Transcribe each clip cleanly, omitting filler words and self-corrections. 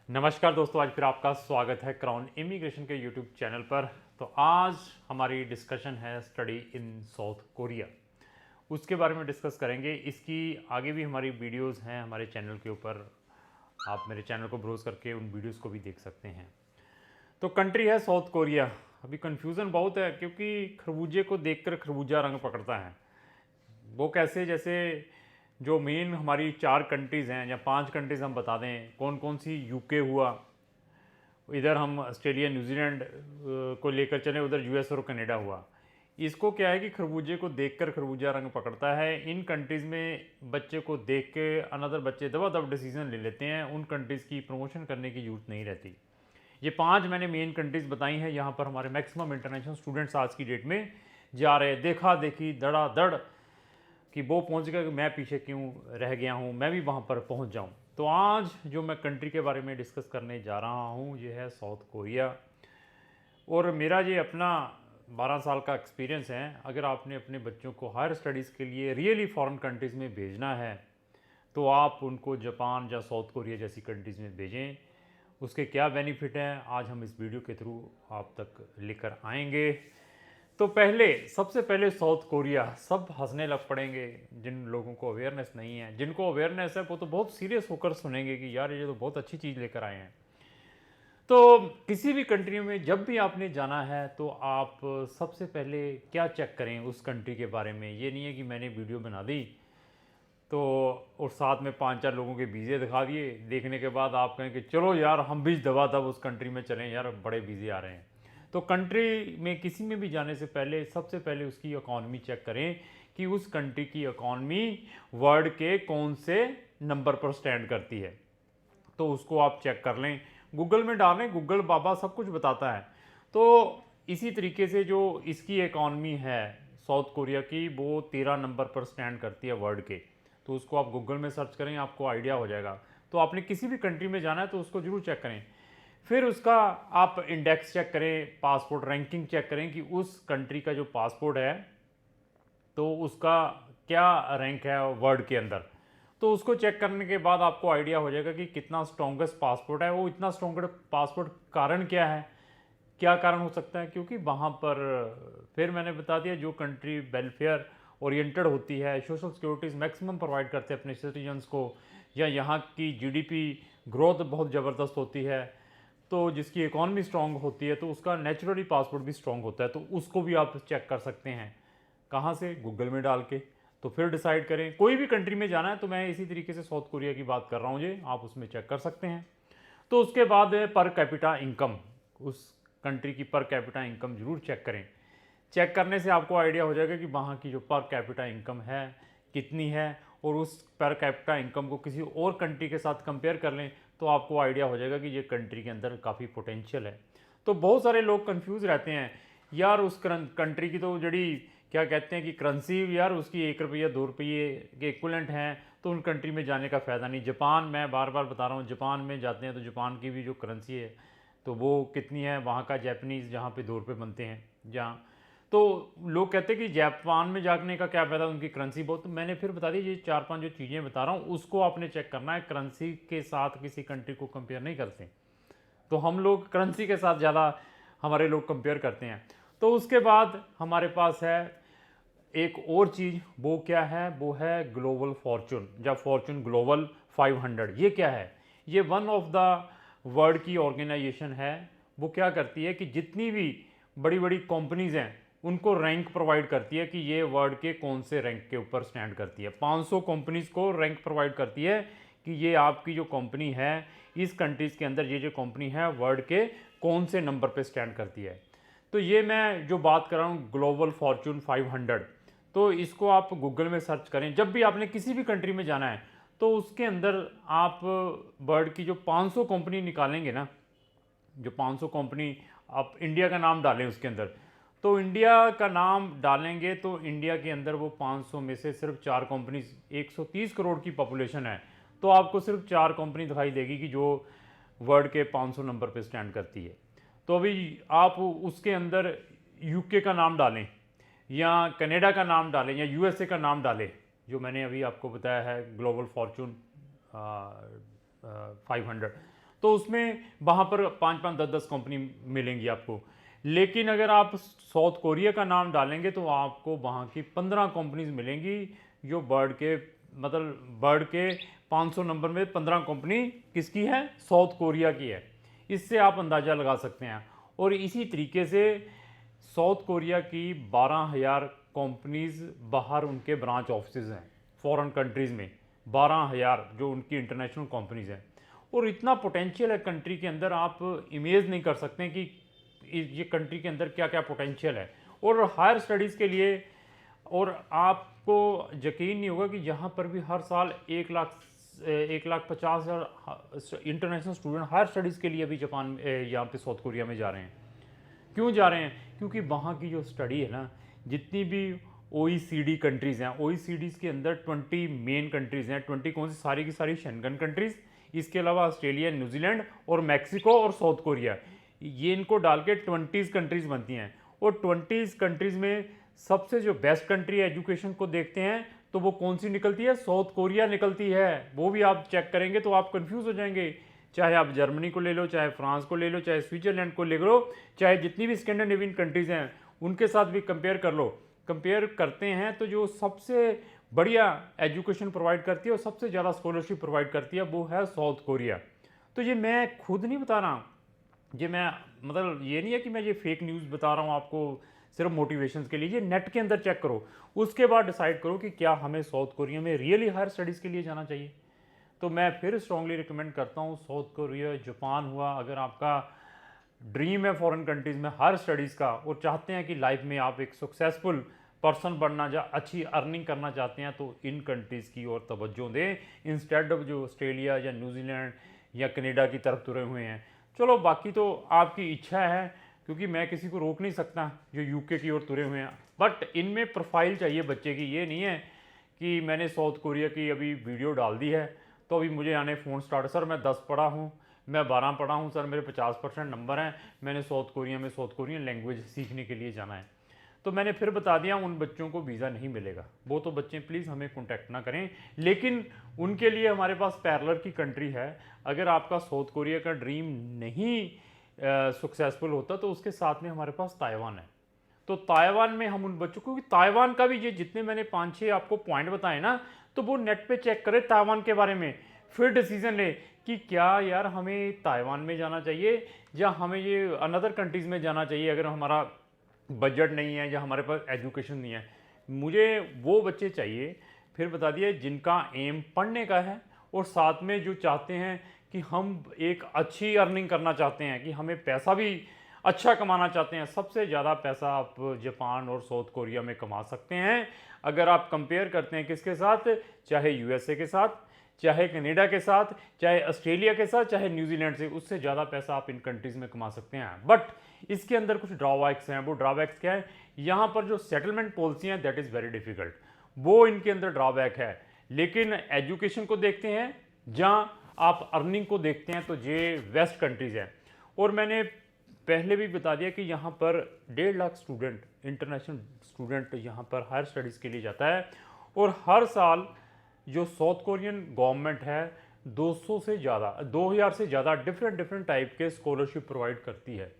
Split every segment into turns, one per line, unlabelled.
नमस्कार दोस्तों, आज फिर आपका स्वागत है क्राउन इमिग्रेशन के यूट्यूब चैनल पर। तो आज हमारी डिस्कशन है स्टडी इन साउथ कोरिया, उसके बारे में डिस्कस करेंगे। इसकी आगे भी हमारी वीडियोस हैं हमारे चैनल के ऊपर, आप मेरे चैनल को ब्राउज करके उन वीडियोस को भी देख सकते हैं। तो कंट्री है साउथ कोरिया। अभी कन्फ्यूज़न बहुत है क्योंकि खरबूजे को देखकर खरबूजा रंग पकड़ता है। वो कैसे, जैसे जो मेन हमारी 4 कंट्रीज़ हैं या 5 कंट्रीज़ हम बता दें कौन कौन सी। यूके हुआ, इधर हम ऑस्ट्रेलिया न्यूजीलैंड को लेकर चलें, उधर यूएस और कनाडा हुआ। इसको क्या है कि खरबूजे को देखकर खरबूजा रंग पकड़ता है। इन कंट्रीज़ में बच्चे को देख के अनदर बच्चे दबा डिसीजन ले लेते हैं, उन कंट्रीज़ की प्रमोशन करने की ज़रूरत नहीं रहती। ये 5 मैंने मेन कंट्रीज़ बताई हैं। यहाँ पर हमारे मैक्सिमम इंटरनेशनल स्टूडेंट्स आज की डेट में जा रहे हैं। देखा देखी धड़ाधड़ कि वो पहुंच गया कि मैं पीछे क्यों रह गया हूं, मैं भी वहां पर पहुंच जाऊं। तो आज जो मैं कंट्री के बारे में डिस्कस करने जा रहा हूं ये है साउथ कोरिया। और मेरा ये अपना 12 साल का एक्सपीरियंस है। अगर आपने अपने बच्चों को हायर स्टडीज़ के लिए रियली फॉरेन कंट्रीज़ में भेजना है तो आप उनको जापान या साउथ कोरिया जैसी कंट्रीज़ में भेजें। उसके क्या बेनिफिट हैं आज हम इस वीडियो के थ्रू आप तक लेकर आएंगे। तो सबसे पहले साउथ कोरिया, सब हंसने लग पड़ेंगे जिन लोगों को अवेयरनेस नहीं है। जिनको अवेयरनेस है वो तो बहुत सीरियस होकर सुनेंगे कि यार ये तो बहुत अच्छी चीज़ लेकर आए हैं। तो किसी भी कंट्री में जब भी आपने जाना है तो आप सबसे पहले क्या चेक करें उस कंट्री के बारे में। ये नहीं है कि मैंने वीडियो बना दी तो और साथ में 5-4 लोगों के वीज़े दिखा दिए, देखने के बाद आप कहें कि चलो यार हम भी दबा दब उस कंट्री में चलें, यार बड़े वीज़े आ रहे हैं। तो कंट्री में किसी में भी जाने से पहले सबसे पहले उसकी इकॉनमी चेक करें कि उस कंट्री की इकॉनमी वर्ल्ड के कौन से नंबर पर स्टैंड करती है। तो उसको आप चेक कर लें, गूगल में डालें, गूगल बाबा सब कुछ बताता है। तो इसी तरीके से जो इसकी इकॉनमी है साउथ कोरिया की, वो 13 नंबर पर स्टैंड करती है वर्ल्ड के। तो उसको आप गूगल में सर्च करें, आपको आइडिया हो जाएगा। तो आपने किसी भी कंट्री में जाना है तो उसको ज़रूर चेक करें। फिर उसका आप इंडेक्स चेक करें, पासपोर्ट रैंकिंग चेक करें कि उस कंट्री का जो पासपोर्ट है तो उसका क्या रैंक है वर्ल्ड के अंदर। तो उसको चेक करने के बाद आपको आइडिया हो जाएगा कि कितना स्ट्रॉन्गेस्ट पासपोर्ट है वो। इतना स्ट्रॉन्गेस्ट पासपोर्ट कारण क्या है, क्या कारण हो सकता है, क्योंकि वहाँ पर फिर मैंने बता दिया जो कंट्री वेलफेयर ओरिएंटेड होती है, सोशल सिक्योरिटीज़ मैक्सिमम प्रोवाइड करते हैं अपने सिटीजन्स को, या यहाँ की जीडीपी ग्रोथ बहुत ज़बरदस्त होती है, तो जिसकी इकॉनमी स्ट्रांग होती है तो उसका नेचुरली पासपोर्ट भी स्ट्रांग होता है। तो उसको भी आप चेक कर सकते हैं। कहाँ से? गूगल में डाल के। तो फिर डिसाइड करें कोई भी कंट्री में जाना है। तो मैं इसी तरीके से साउथ कोरिया की बात कर रहा हूँ जी, आप उसमें चेक कर सकते हैं। तो उसके बाद है पर कैपिटा इनकम। उस कंट्री की पर कैपिटा इनकम जरूर चेक करें। चेक करने से आपको आइडिया हो जाएगा कि वहाँ की जो पर कैपिटा इनकम है कितनी है, और उस पर कैपिटा इनकम को किसी और कंट्री के साथ कंपेयर कर लें तो आपको आइडिया हो जाएगा कि ये कंट्री के अंदर काफ़ी पोटेंशियल है। तो बहुत सारे लोग कंफ्यूज रहते हैं, यार उस कंट्री की तो जड़ी क्या कहते हैं कि करेंसी, यार उसकी 1 रुपये 2 रुपये के इक्वलेंट हैं, तो उन कंट्री में जाने का फ़ायदा नहीं। जापान, मैं बार बार बता रहा हूँ, जापान में जाते हैं तो जापान की भी जो करेंसी है तो वो कितनी है, वहाँ का जैपनीज़ जहाँ पे 2 रुपये बनते हैं जहाँ। तो लोग कहते हैं कि जापान में जाने का क्या फ़ायदा, उनकी करेंसी बहुत। तो मैंने फिर बता दी ये 4-5 जो चीज़ें बता रहा हूँ उसको आपने चेक करना है। करेंसी के साथ किसी कंट्री को कंपेयर नहीं करते। तो हम लोग करेंसी के साथ ज़्यादा हमारे लोग कंपेयर करते हैं। तो उसके बाद हमारे पास है एक और चीज़, वो क्या है, वो है ग्लोबल फॉर्चून या फॉर्चून ग्लोबल 500। ये क्या है? ये वन ऑफ द वर्ल्ड की ऑर्गेनाइजेशन है। वो क्या करती है कि जितनी भी बड़ी बड़ी कंपनीज हैं उनको रैंक प्रोवाइड करती है कि ये वर्ल्ड के कौन से रैंक के ऊपर स्टैंड करती है। 500 कंपनीज को रैंक प्रोवाइड करती है कि ये आपकी जो कंपनी है इस कंट्रीज़ के अंदर, ये जो कंपनी है वर्ल्ड के कौन से नंबर पे स्टैंड करती है। तो ये मैं जो बात कर रहा हूँ ग्लोबल फॉर्चून 500, तो इसको आप गूगल में सर्च करें। जब भी आपने किसी भी कंट्री में जाना है तो उसके अंदर आप वर्ल्ड की जो 500 कंपनी निकालेंगे ना, जो 500 कंपनी, आप इंडिया का नाम डालें उसके अंदर, तो इंडिया का नाम डालेंगे तो इंडिया के अंदर वो 500 में से सिर्फ 4 कंपनी, 130 करोड़ की पॉपुलेशन है तो आपको सिर्फ 4 कंपनी दिखाई देगी कि जो वर्ल्ड के 500 नंबर पे स्टैंड करती है। तो अभी आप उसके अंदर यूके का नाम डालें या कनाडा का नाम डालें या यूएसए का नाम डालें, जो मैंने अभी आपको बताया है ग्लोबल फॉर्चून 500। तो उसमें वहाँ पर 5-5, 10-10 कंपनी मिलेंगी आपको। लेकिन अगर आप साउथ कोरिया का नाम डालेंगे तो आपको वहाँ की 15 कंपनीज मिलेंगी, जो बर्ड के 500 नंबर में 15 कंपनी किसकी है, साउथ कोरिया की है। इससे आप अंदाज़ा लगा सकते हैं। और इसी तरीके से साउथ कोरिया की 12,000 कंपनीज बाहर उनके ब्रांच ऑफिस हैं फॉरेन कंट्रीज़ में, 12,000 जो उनकी इंटरनेशनल कंपनीज हैं। और इतना पोटेंशियल है कंट्री के अंदर, आप इमेज नहीं कर सकते कि ये कंट्री के अंदर क्या क्या पोटेंशियल है। और हायर स्टडीज़ के लिए, और आपको यकीन नहीं होगा कि यहाँ पर भी हर साल 1,50,000 इंटरनेशनल स्टूडेंट हायर स्टडीज़ के लिए भी जापान यहाँ पे साउथ कोरिया में जा रहे हैं। क्यों जा रहे हैं? क्योंकि वहाँ की जो स्टडी है ना, जितनी भी OECD कंट्रीज़ हैं, OECDs के अंदर 20 मेन कंट्रीज़ हैं। 20 कौन सी? सारी की सारी शेंगन कंट्रीज़, इसके अलावा ऑस्ट्रेलिया, न्यूजीलैंड और मैक्सिको और साउथ कोरिया, ये इनको डाल के 20 कंट्रीज़ बनती हैं। और 20 कंट्रीज़ में सबसे जो बेस्ट कंट्री एजुकेशन को देखते हैं तो वो कौन सी निकलती है? साउथ कोरिया निकलती है। वो भी आप चेक करेंगे तो आप कंफ्यूज हो जाएंगे। चाहे आप जर्मनी को ले लो, चाहे फ्रांस को ले लो, चाहे स्विट्जरलैंड को ले लो, चाहे जितनी भी स्कैंडिनेवियन कंट्रीज़ हैं उनके साथ भी कंपेयर कर लो। कंपेयर करते हैं तो जो सबसे बढ़िया एजुकेशन प्रोवाइड करती है और सबसे ज़्यादा स्कॉलरशिप प्रोवाइड करती है वो है साउथ कोरिया। तो ये मैं खुद नहीं बता रहा, ये मैं ये नहीं है कि मैं ये फेक न्यूज़ बता रहा हूँ आपको सिर्फ मोटिवेशन के लिए। ये नेट के अंदर चेक करो, उसके बाद डिसाइड करो कि क्या हमें साउथ कोरिया में रियली हायर स्टडीज़ के लिए जाना चाहिए। तो मैं फिर स्ट्रांगली रिकमेंड करता हूँ साउथ कोरिया, जापान हुआ। अगर आपका ड्रीम है फॉरेन कंट्रीज़ में हायर स्टडीज़ का और चाहते हैं कि लाइफ में आप एक सक्सेसफुल पर्सन बनना, अच्छी अर्निंग करना चाहते हैं, तो इन कंट्रीज़ की ओर तवज्जो दें इंस्टेड ऑफ जो ऑस्ट्रेलिया या न्यूजीलैंड या कनाडा की तरफ तुरे हुए हैं। चलो बाकी तो आपकी इच्छा है, क्योंकि मैं किसी को रोक नहीं सकता जो यूके की ओर तुरे हुए हैं। बट इनमें प्रोफाइल चाहिए बच्चे की। ये नहीं है कि मैंने साउथ कोरिया की अभी वीडियो डाल दी है तो अभी मुझे आने फ़ोन स्टार्ट, सर मैं 10 पढ़ा हूँ, मैं 12 पढ़ा हूँ, सर मेरे 50% नंबर हैं, मैंने साउथ कोरिया में साउथ कोरियन लैंग्वेज सीखने के लिए जाना है। तो मैंने फिर बता दिया, उन बच्चों को वीज़ा नहीं मिलेगा। वो तो बच्चे प्लीज़ हमें कॉन्टैक्ट ना करें, लेकिन उनके लिए हमारे पास पैरेलल की कंट्री है। अगर आपका साउथ कोरिया का ड्रीम नहीं सक्सेसफुल होता तो उसके साथ में हमारे पास ताइवान है। तो ताइवान में हम उन बच्चों को, ताइवान का भी ये जितने मैंने 5-6 आपको पॉइंट बताए ना, तो वो नेट पे चेक करें ताइवान के बारे में, फिर डिसीजन ले कि क्या यार हमें ताइवान में जाना चाहिए या हमें ये अनदर कंट्रीज़ में जाना चाहिए अगर हमारा बजट नहीं है या हमारे पास एजुकेशन नहीं है। मुझे वो बच्चे चाहिए, फिर बता दिए, जिनका एम पढ़ने का है और साथ में जो चाहते हैं कि हम एक अच्छी अर्निंग करना चाहते हैं, कि हमें पैसा भी अच्छा कमाना चाहते हैं। सबसे ज़्यादा पैसा आप जापान और साउथ कोरिया में कमा सकते हैं अगर आप कंपेयर करते हैं किसके साथ, चाहे यूएसए के साथ, चाहे कनाडा के साथ, चाहे ऑस्ट्रेलिया के साथ, चाहे न्यूजीलैंड से, उससे ज़्यादा पैसा आप इन कंट्रीज़ में कमा सकते हैं। बट इसके अंदर कुछ ड्रॉबैक्स हैं। वो ड्रॉबैक्स क्या है? यहाँ पर जो सेटलमेंट पॉलिसी हैं दैट इज़ वेरी डिफ़िकल्ट, वो इनके अंदर ड्रॉबैक है। लेकिन एजुकेशन को देखते हैं, जहाँ आप अर्निंग को देखते हैं, तो ये वेस्ट कंट्रीज़ हैं। और मैंने पहले भी बता दिया कि यहाँ पर 1.5 लाख स्टूडेंट, इंटरनेशनल स्टूडेंट यहाँ पर हायर स्टडीज़ के लिए जाता है। और हर साल जो साउथ कोरियन गवर्नमेंट है 200 से ज़्यादा, 2000 से ज़्यादा डिफरेंट टाइप के स्कॉलरशिप प्रोवाइड करती है।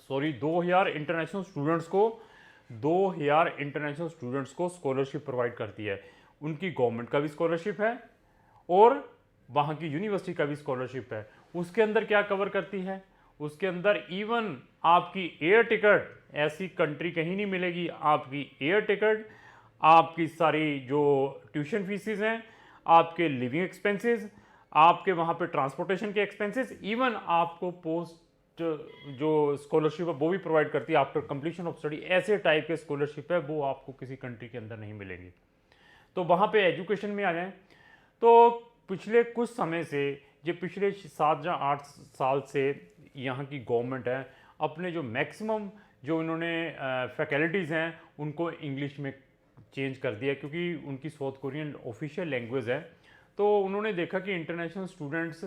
2000 इंटरनेशनल स्टूडेंट्स को, 2000 इंटरनेशनल स्टूडेंट्स को स्कॉलरशिप प्रोवाइड करती है। उनकी गवर्नमेंट का भी स्कॉलरशिप है और वहाँ की यूनिवर्सिटी का भी स्कॉलरशिप है। उसके अंदर क्या कवर करती है? उसके अंदर इवन आपकी एयर टिकट, ऐसी कंट्री कहीं नहीं मिलेगी, आपकी एयर टिकट, आपकी सारी जो ट्यूशन फीसिस हैं, आपके लिविंग एक्सपेंसेस, आपके वहाँ पे ट्रांसपोर्टेशन के एक्सपेंसेस, इवन आपको पोस्ट जो स्कॉलरशिप है वो भी प्रोवाइड करती है आफ्टर कंप्लीशन ऑफ स्टडी। ऐसे टाइप के स्कॉलरशिप है वो आपको किसी कंट्री के अंदर नहीं मिलेंगे। तो वहाँ पे एजुकेशन में आ जाएं तो पिछले कुछ समय से, ये पिछले 7 या 8 साल से यहाँ की गवर्नमेंट है अपने जो मैक्सिमम जो इन्होंने फैकल्टीज़ हैं उनको इंग्लिश में चेंज कर दिया, क्योंकि उनकी साउथ कोरियन ऑफिशियल लैंग्वेज है। तो उन्होंने देखा कि इंटरनेशनल स्टूडेंट्स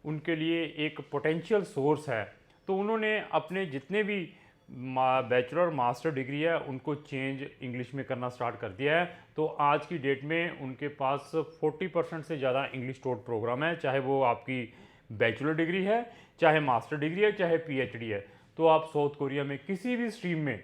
उनके लिए एक पोटेंशियल सोर्स है, तो उन्होंने अपने जितने भी बैचलर मास्टर डिग्री है उनको चेंज इंग्लिश में करना स्टार्ट कर दिया है। तो आज की डेट में उनके पास 40% से ज़्यादा इंग्लिश टॉट प्रोग्राम है, चाहे वो आपकी बैचलर डिग्री है, चाहे मास्टर डिग्री है, चाहे पीएचडी है, तो आप साउथ कोरिया में किसी भी स्ट्रीम में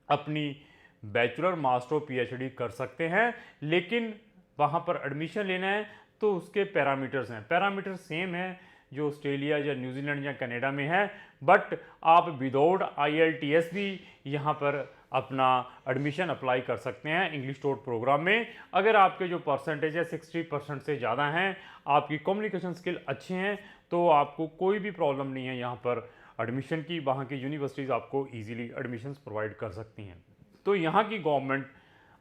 अपनी बैचलर, मास्टर और पीएचडी कर सकते हैं। लेकिन वहाँ पर एडमिशन लेना है तो उसके पैरामीटर्स हैं, पैरामीटर सेम है जो ऑस्ट्रेलिया या न्यूजीलैंड या कनाडा में है, बट आप विदाउट IELTS भी यहाँ पर अपना एडमिशन अप्लाई कर सकते हैं इंग्लिश टोट प्रोग्राम में। अगर आपके जो परसेंटेज है 60% से ज़्यादा हैं, आपकी कम्युनिकेशन स्किल अच्छे हैं, तो आपको कोई भी प्रॉब्लम नहीं है यहाँ पर एडमिशन की। वहाँ की यूनिवर्सिटीज़ आपको ईजिली एडमिशन्स प्रोवाइड कर सकती हैं। तो यहाँ की गवर्नमेंट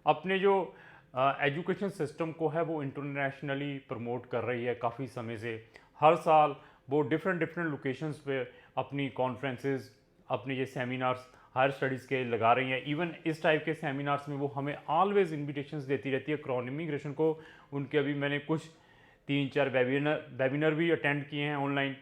अपने जो एजुकेशन सिस्टम को है वो इंटरनेशनली प्रमोट कर रही है काफ़ी समय से। हर साल वो डिफरेंट लोकेशंस पे अपनी कॉन्फ्रेंसेस, अपने ये सेमिनार्स हायर स्टडीज़ के लगा रही हैं। इवन इस टाइप के सेमिनार्स में वो हमें ऑलवेज इन्विटेशंस देती रहती है क्राउन इमिग्रेशन को। उनके अभी मैंने कुछ 3-4 वेबिनार भी अटेंड किए हैं ऑनलाइन।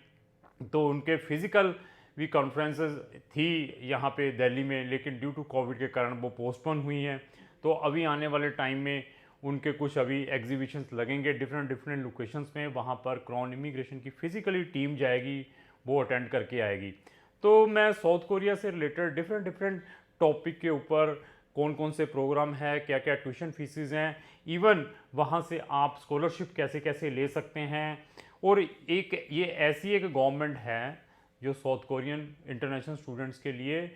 तो उनके फिज़िकल भी कॉन्फ्रेंसेस थी यहाँ पे दिल्ली में, लेकिन ड्यू टू कोविड के कारण वो पोस्टपोन हुई हैं। तो अभी आने वाले टाइम में उनके कुछ अभी एग्जीबिशंस लगेंगे डिफरेंट लोकेशंस में। वहाँ पर क्राउन इमिग्रेशन की फिज़िकली टीम जाएगी, वो अटेंड करके आएगी। तो मैं साउथ कोरिया से रिलेटेड डिफरेंट टॉपिक के ऊपर कौन कौन से प्रोग्राम है, क्या क्या ट्यूशन फीसिस हैं, इवन वहाँ से आप स्कॉलरशिप कैसे कैसे ले सकते हैं। और ये ऐसी एक गवर्नमेंट है जो साउथ कोरियन इंटरनेशनल स्टूडेंट्स के लिए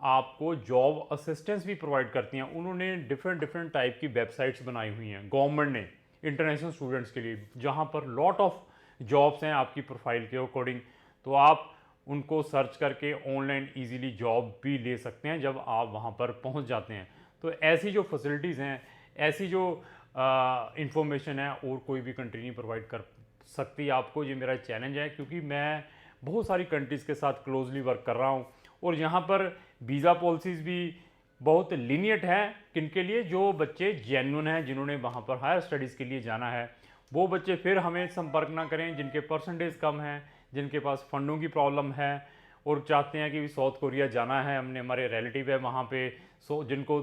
आपको जॉब असिस्टेंस भी प्रोवाइड करती हैं। उन्होंने डिफरेंट टाइप की वेबसाइट्स बनाई हुई हैं गवर्नमेंट ने इंटरनेशनल स्टूडेंट्स के लिए, जहाँ पर लॉट ऑफ जॉब्स हैं आपकी प्रोफाइल के अकॉर्डिंग। तो आप उनको सर्च करके ऑनलाइन इजीली जॉब भी ले सकते हैं जब आप वहाँ पर पहुँच जाते हैं। तो ऐसी जो फैसिलिटीज़ हैं, ऐसी जो इंफॉर्मेशन है और कोई भी कंट्री नहीं प्रोवाइड कर सकती आपको। ये मेरा चैलेंज है, क्योंकि मैं बहुत सारी कंट्रीज़ के साथ क्लोजली वर्क कर रहा हूँ और यहाँ पर वीज़ा पॉलिसीज़ भी बहुत लीनियट है। किनके लिए? जो बच्चे जेन्युइन हैं, जिन्होंने वहाँ पर हायर स्टडीज़ के लिए जाना है। वो बच्चे फिर हमें संपर्क ना करें जिनके परसेंटेज कम हैं, जिनके पास फंडों की प्रॉब्लम है और चाहते हैं कि साउथ कोरिया जाना है, हमने हमारे रिलेटिव है वहाँ पे, जिनको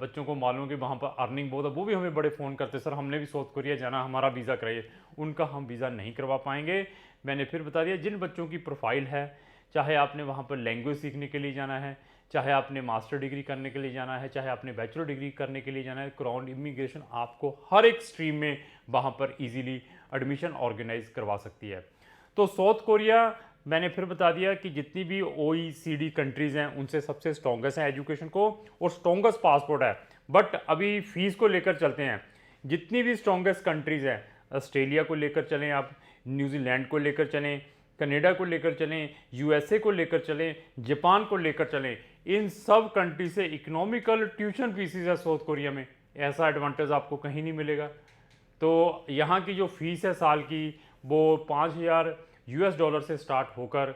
बच्चों को मालूम कि वहाँ पर अर्निंग बहुत है, वो भी हमें बड़े फ़ोन करते, सर हमने भी साउथ कोरिया जाना, हमारा वीज़ा कराइए। उनका हम वीज़ा नहीं करवा पाएंगे। मैंने फिर बता दिया, जिन बच्चों की प्रोफाइल है, चाहे आपने वहाँ पर लैंग्वेज सीखने के लिए जाना है, चाहे आपने मास्टर डिग्री करने के लिए जाना है, चाहे आपने बैचलर डिग्री करने के लिए जाना है, क्राउन इमिग्रेशन आपको हर एक स्ट्रीम में वहाँ पर ईजीली एडमिशन ऑर्गेनाइज करवा सकती है। तो साउथ कोरिया मैंने फिर बता दिया कि जितनी भी OECD कंट्रीज़ हैं उनसे सबसे स्ट्रॉन्गेस्ट है एजुकेशन को और स्ट्रॉन्गेस्ट पासपोर्ट है। बट अभी फ़ीस को लेकर चलते हैं, जितनी भी स्ट्रॉन्गेस्ट कंट्रीज़ हैं, ऑस्ट्रेलिया को लेकर चलें आप, न्यूजीलैंड को लेकर चलें, कनाडा को लेकर चलें, USA को लेकर चलें, जापान को लेकर चलें, इन सब कंट्री से इकोनॉमिकल ट्यूशन फीसिस है साउथ कोरिया में। ऐसा एडवांटेज आपको कहीं नहीं मिलेगा। तो यहाँ की जो फ़ीस है साल की, वो $5,000 से स्टार्ट होकर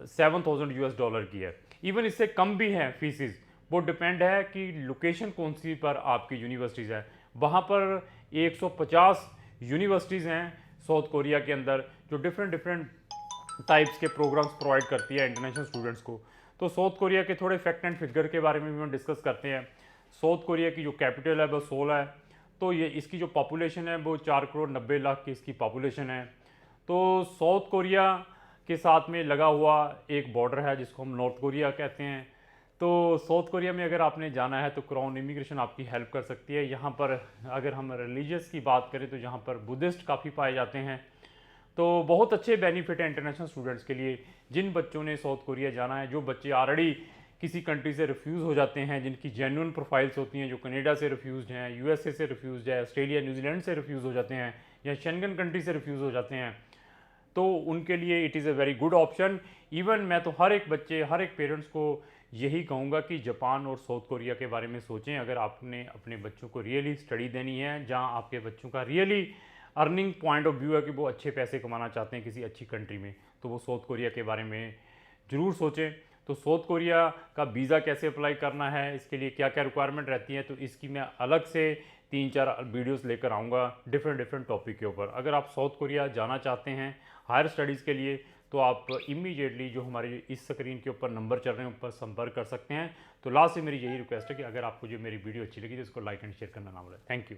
$7,000 की है। इवन इससे कम भी है फीसिस। वो डिपेंड है कि लोकेशन कौन सी पर आपकी यूनिवर्सिटीज़ है। वहाँ पर 150 यूनिवर्सिटीज़ हैं साउथ कोरिया के अंदर, जो डिफरेंट टाइप्स के प्रोग्राम्स प्रोवाइड करती है इंटरनेशनल स्टूडेंट्स को। तो साउथ कोरिया के थोड़े फैक्ट एंड फिगर के बारे में भी हम डिस्कस करते हैं। साउथ कोरिया की जो कैपिटल है वो सोल है। तो ये इसकी जो पॉपुलेशन है वो 4,90,00,000 की इसकी पॉपुलेशन है। तो साउथ कोरिया के साथ में लगा हुआ एक बॉर्डर है जिसको हम नॉर्थ कोरिया कहते हैं। तो साउथ कोरिया में अगर आपने जाना है तो क्राउन इमिग्रेशन आपकी हेल्प कर सकती है। यहाँ पर अगर हम रिलीजियस की बात करें तो यहाँ पर बुद्धिस्ट काफ़ी पाए जाते हैं। तो बहुत अच्छे बेनिफिट हैं इंटरनेशनल स्टूडेंट्स के लिए। जिन बच्चों ने साउथ कोरिया जाना है, जो बच्चे ऑलरेडी किसी कंट्री से रिफ्यूज़ हो जाते हैं, जिनकी जेन्युइन प्रोफाइल्स होती हैं, जो कनाडा से रिफ्यूज़ हैं, USA से रिफ्यूज़ है, ऑस्ट्रेलिया न्यूजीलैंड से रिफ्यूज़ हो जाते हैं या शेंगन कंट्री से रिफ्यूज़ हो जाते हैं, तो उनके लिए it is a very good option. Even मैं तो हर एक बच्चे, हर एक पेरेंट्स को यही कहूँगा कि जापान और साउथ कोरिया के बारे में सोचें। अगर आपने अपने बच्चों को रियली स्टडी देनी है, जहाँ आपके बच्चों का really earning point of view है कि वो अच्छे पैसे कमाना चाहते हैं किसी अच्छी कंट्री में, तो वो साउथ कोरिया के बारे में ज़रूर सोचें। तो साउथ कोरिया का वीज़ा कैसे अप्लाई करना है, इसके लिए क्या क्या रिक्वायरमेंट रहती है, तो इसकी मैं अलग से 3-4 वीडियोस लेकर आऊँगा डिफरेंट टॉपिक के ऊपर। अगर आप साउथ कोरिया जाना चाहते हैं हायर स्टडीज़ के लिए, तो आप इमीडिएटली जो हमारे इस स्क्रीन के ऊपर नंबर चल रहे हैं ऊपर संपर्क कर सकते हैं। तो लास्ट से मेरी यही रिक्वेस्ट है कि अगर आपको जो मेरी वीडियो अच्छी लगी तो इसको लाइक एंड शेयर करना ना भूलें। Thank you.